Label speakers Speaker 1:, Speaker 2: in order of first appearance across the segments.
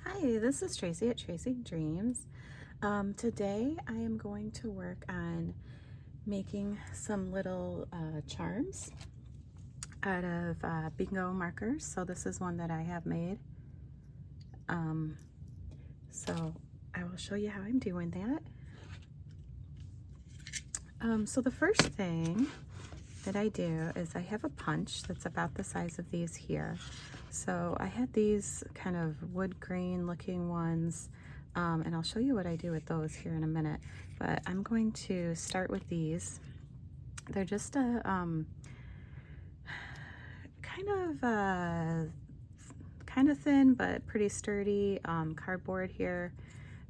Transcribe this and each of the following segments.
Speaker 1: Hi, this is Tracy at Tracy Dreams. Today I am going to work on making some little charms out of bingo markers. So this is one that I have made. Um, so I will show you how I'm doing that. So the first thing that I do is I have a punch that's about the size of these here. So I had these kind of wood grain looking ones, and I'll show you what I do with those here in a minute. But I'm going to start with these. They're just a kind of thin but pretty sturdy cardboard here.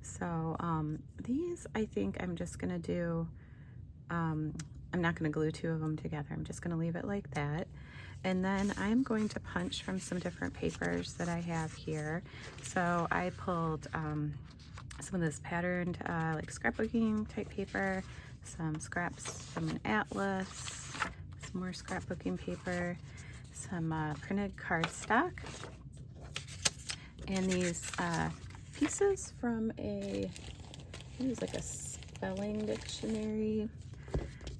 Speaker 1: So these I think I'm just gonna do. I'm not going to glue two of them together. I'm just going to leave it like that. And then I'm going to punch from some different papers that I have here. So I pulled some of this patterned like scrapbooking type paper, some scraps from an atlas, some more scrapbooking paper, some printed cardstock, and these pieces from it was like a spelling dictionary.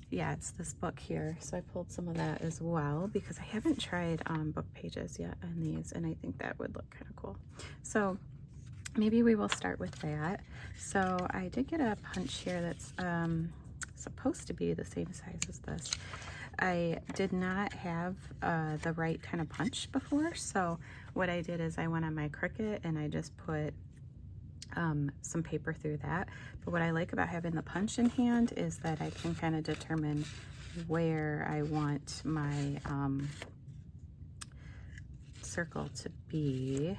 Speaker 1: Yeah, it's this book here. So I pulled some of that as well because I haven't tried book pages yet on these, and I think that would look kind of cool. So maybe we will start with that. So I did get a punch here that's supposed to be the same size as this. I did not have the right kind of punch before, so what I did is I went on my Cricut and I just put some paper through that. But what I like about having the punch in hand is that I can kind of determine where I want my circle to be.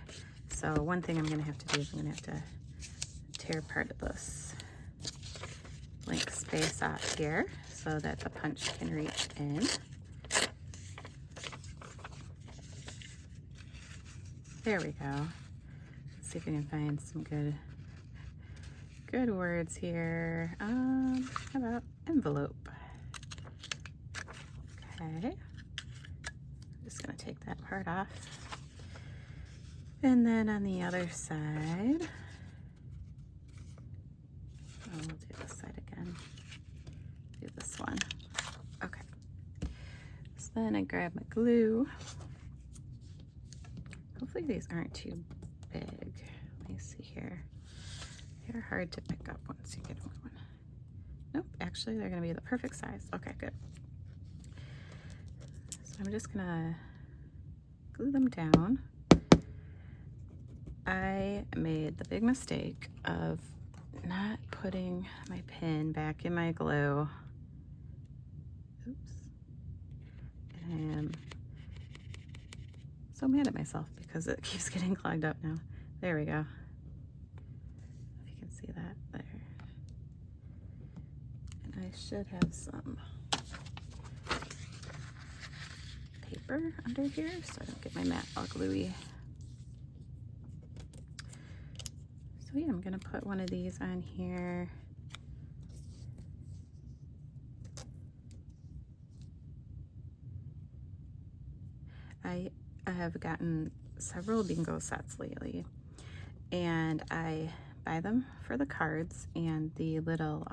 Speaker 1: So one thing I'm going to have to do is I'm going to have to tear part of this blank space off here so that the punch can reach in. There we go. Let's see if we can find some good words here. How about envelope? Okay. I'm just gonna take that part off. And then on the other side, we'll do this side again. Do this one. Okay. So then I grab my glue. Hopefully these aren't too big. Let me see here. They're hard to pick up once you get them going. Nope, actually they're gonna be the perfect size. Okay, good. So I'm just gonna glue them down. I made the big mistake of not putting my pin back in my glue. Oops. And I am so mad at myself because it keeps getting clogged up now. There we go. If you can see that there. And I should have some paper under here so I don't get my mat all gluey. So yeah, I'm gonna put one of these on here. I have gotten several bingo sets lately, and I buy them for the cards and the little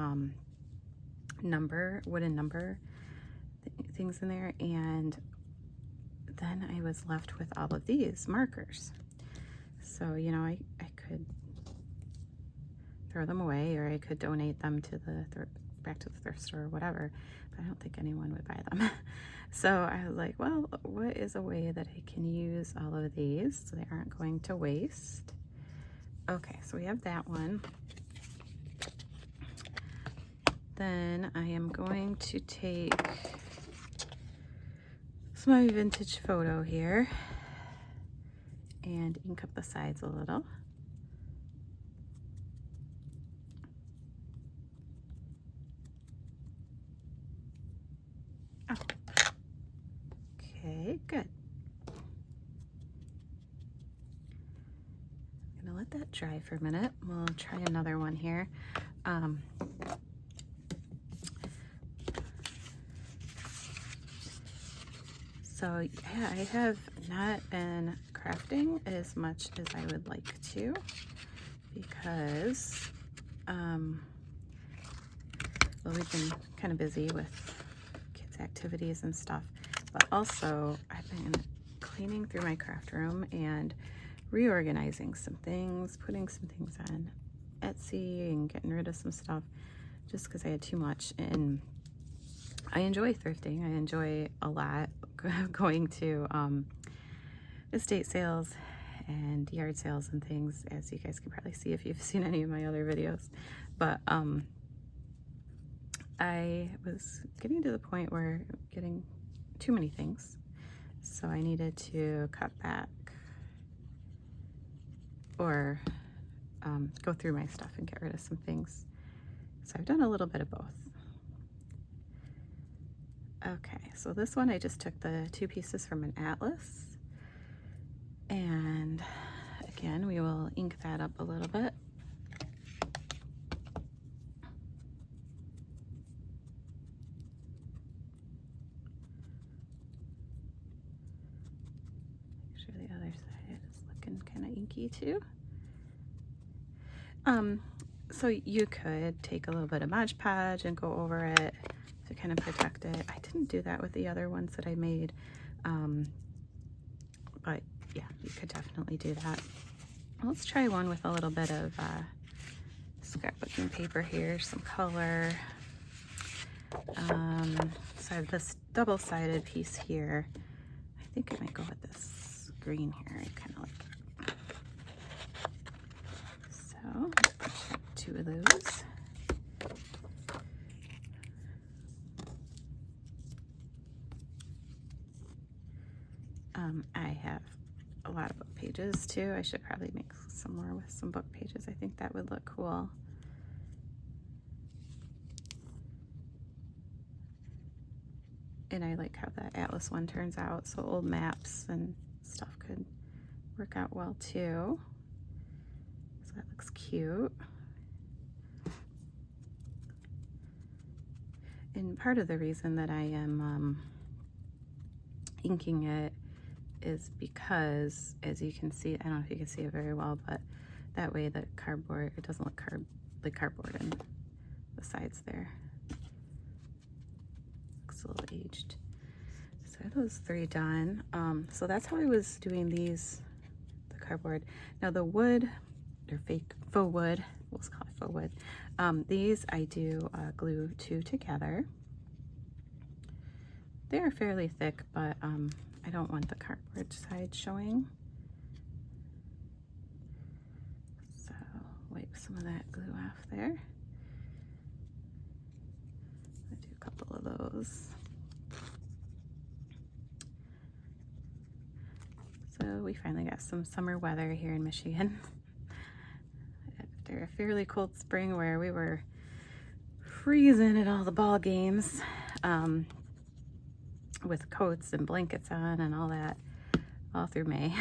Speaker 1: wooden number things in there, and then I was left with all of these markers. So, you know, I could throw them away, or I could donate them to the back to the thrift store or whatever, but I don't think anyone would buy them. So I was like, well, what is a way that I can use all of these so they aren't going to waste? Okay, so we have that one. Then I am going to take my vintage photo here and ink up the sides a little. Oh. Okay, good. I'm gonna let that dry for a minute. We'll try another one here. So yeah, I have not been crafting as much as I would like to, because well, we've been kind of busy with kids' activities and stuff, but also I've been cleaning through my craft room and reorganizing some things, putting some things on Etsy and getting rid of some stuff just because I had too much. And I enjoy thrifting. I enjoy a lot going to estate sales and yard sales and things, as you guys can probably see if you've seen any of my other videos. But I was getting to the point where I'm getting too many things, so I needed to cut back or go through my stuff and get rid of some things. So I've done a little bit of both. Okay, so this one I just took the 2 pieces from an atlas, and again we will ink that up a little bit. Make sure the other side is looking kind of inky too. So you could take a little bit of Mod Podge and go over it to kind of protect it. I didn't do that with the other ones that I made, but yeah, you could definitely do that. Let's try one with a little bit of scrapbooking paper here, some color. So I have this double-sided piece here. I think I might go with this green here. I kind of like it. So let's put 2 of those. I have a lot of book pages too. I should probably make some more with some book pages. I think that would look cool. And I like how that atlas one turns out, so old maps and stuff could work out well too. So that looks cute. And part of the reason that I am inking it is because, as you can see, I don't know if you can see it very well, but that way the cardboard, it doesn't look like cardboard in the sides there. Looks a little aged. So I have those 3 done. So that's how I was doing these, the cardboard. Now the wood, or faux wood, we'll call it faux wood. These I do glue 2 together. They are fairly thick, but I don't want the cardboard side showing. So wipe some of that glue off there. I do a couple of those. So we finally got some summer weather here in Michigan. After a fairly cold spring where we were freezing at all the ball games, with coats and blankets on and all that, all through May,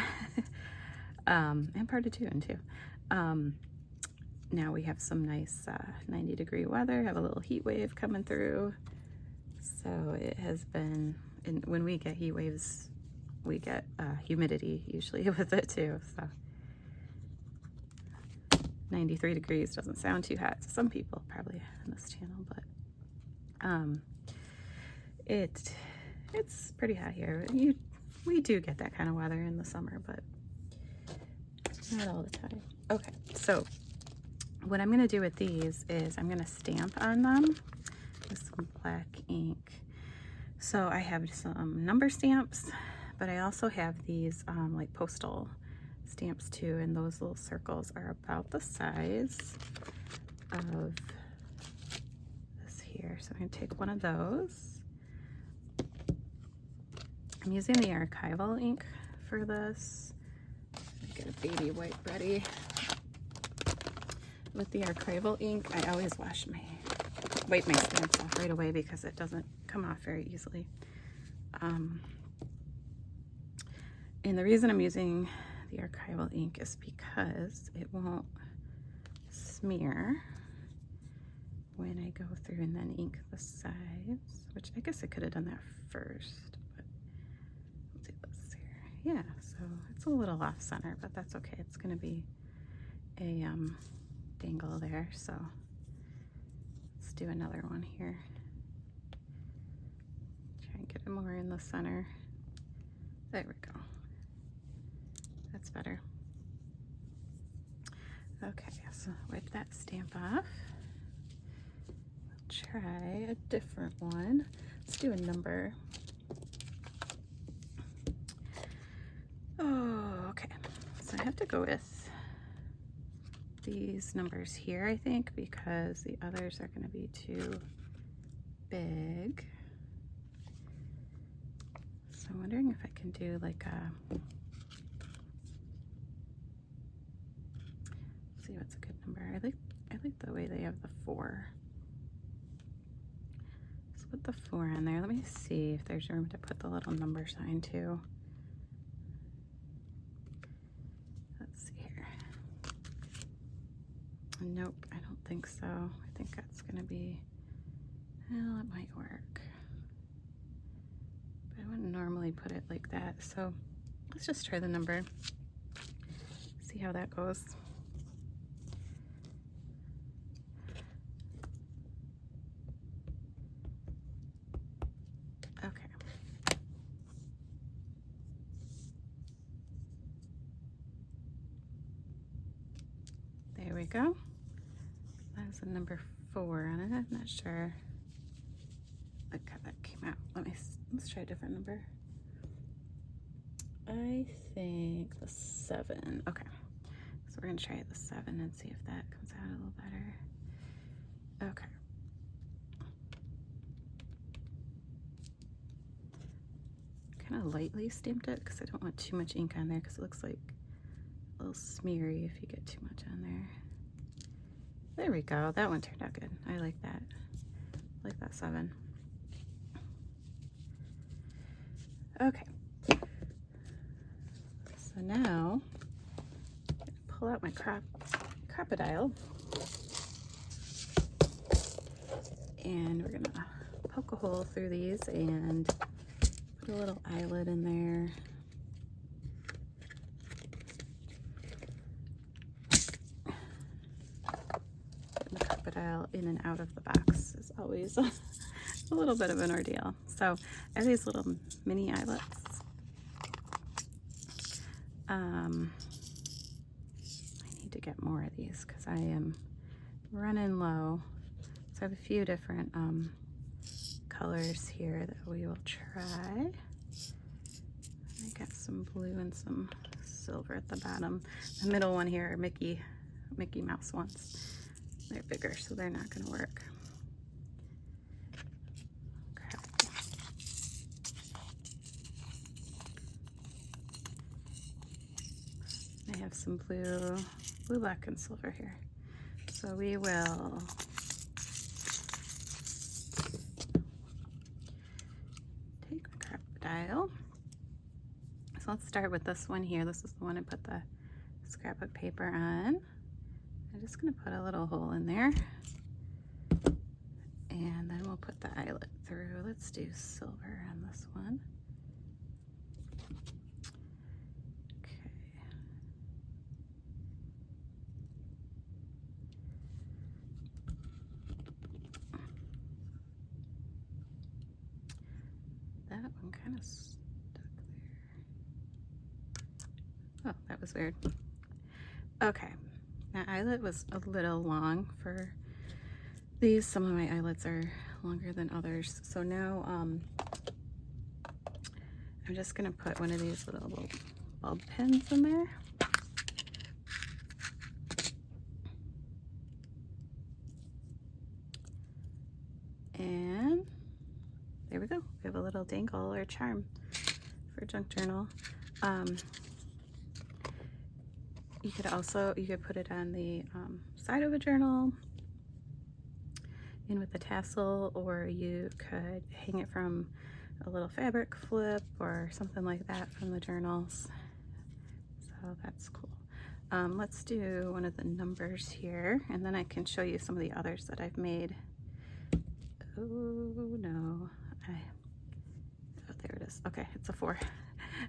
Speaker 1: and part of June too. Now we have some nice 90-degree weather, have a little heat wave coming through. So it has been, and when we get heat waves, we get humidity usually with it too. So 93 degrees doesn't sound too hot to some people probably on this channel, but it's pretty hot here. We do get that kind of weather in the summer, but not all the time. Okay, so what I'm gonna do with these is I'm gonna stamp on them with some black ink. So I have some number stamps, but I also have these like postal stamps too, and those little circles are about the size of this here. So I'm gonna take one of those. I'm using the archival ink for this. Get a baby wipe ready. With the archival ink, I always wipe my stamps off right away because it doesn't come off very easily. And the reason I'm using the archival ink is because it won't smear when I go through and then ink the sides, which I guess I could have done that first, but we'll do this here. yeah, so it's a little off center, but that's okay. It's gonna be a dangle there, so let's do another one here. Try and get it more in the center. There we go. That's better. Okay, so wipe that stamp off. Try a different one. Let's do a number. Oh, okay. So I have to go with these numbers here, I think, because the others are going to be too big. So I'm wondering if I can do like a, let's see what's a good number. I like the way they have the 4. Let's put the 4 in there. Let me see if there's room to put the little number sign too. Let's see here. Nope, I don't think so. I think that's gonna be, well, it might work. But I wouldn't normally put it like that. So let's just try the number. See how that goes. Okay. There we go. That's a number 4 on it. I'm not sure like how that came out. Let's try a different number. I think the 7. Okay. So we're gonna try the 7 and see if that comes out a little better. Okay. Kind of lightly stamped it because I don't want too much ink on there because it looks like a little smeary if you get too much on there. There we go. That one turned out good. I like that. I like that 7. Okay. So now, I'm gonna pull out my Crop-A-Dile, and we're gonna poke a hole through these and put a little eyelet in there. Getting the Crop-A-Dile in and out of the box is always a little bit of an ordeal. So I have these little mini eyelets. I need to get more of these because I am running low. So I have a few different colors here that we will try. I got some blue and some silver at the bottom. The middle one here are Mickey Mouse ones. They're bigger, so they're not going to work. I have some blue, black, and silver here. So we will take my Crop-A-Dile. So let's start with this one here. This is the one I put the scrapbook paper on. I'm just going to put a little hole in there. And then we'll put the eyelet through. Let's do silver on this one. That one kind of stuck there. Oh, that was weird. Okay, that eyelet was a little long for these. Some of my eyelets are longer than others. So now I'm just gonna put one of these little bulb pins in there. And there we go. We have a little dangle or charm for junk journal. You could put it on the side of a journal in with the tassel, or you could hang it from a little fabric flip or something like that from the journals. So that's cool. Let's do one of the numbers here, and then I can show you some of the others that I've made. Oh no, oh, there it is. Okay, it's a 4.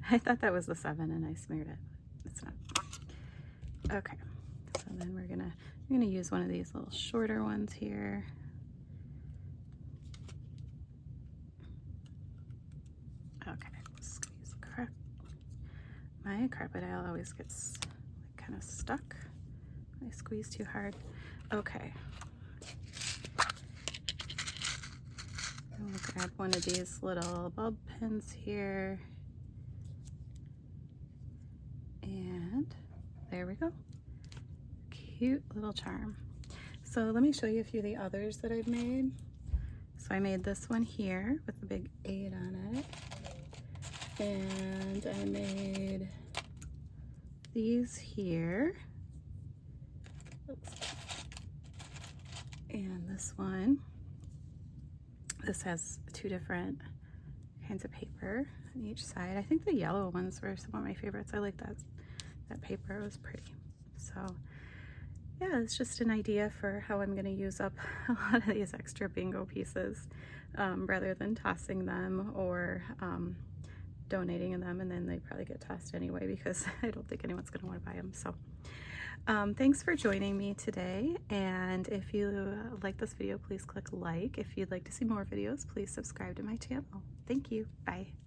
Speaker 1: I thought that was the 7 and I smeared it. It's not. Okay, so then we're gonna use one of these little shorter ones here. Okay, squeeze crap. My Crop-A-Dile always gets like, kind of stuck. I squeeze too hard. Okay. We'll grab one of these little bulb pins here. And there we go. Cute little charm. So let me show you a few of the others that I've made. So I made this one here with the big 8 on it. And I made these here. Oops. And this one. This has 2 different kinds of paper on each side. I think the yellow ones were some of my favorites. I like that paper. It was pretty. So yeah, it's just an idea for how I'm going to use up a lot of these extra bingo pieces, rather than tossing them or donating them, and then they probably get tossed anyway because I don't think anyone's going to want to buy them. So thanks for joining me today, and if you like this video, please click like. If you'd like to see more videos, please subscribe to my channel. Thank you. Bye.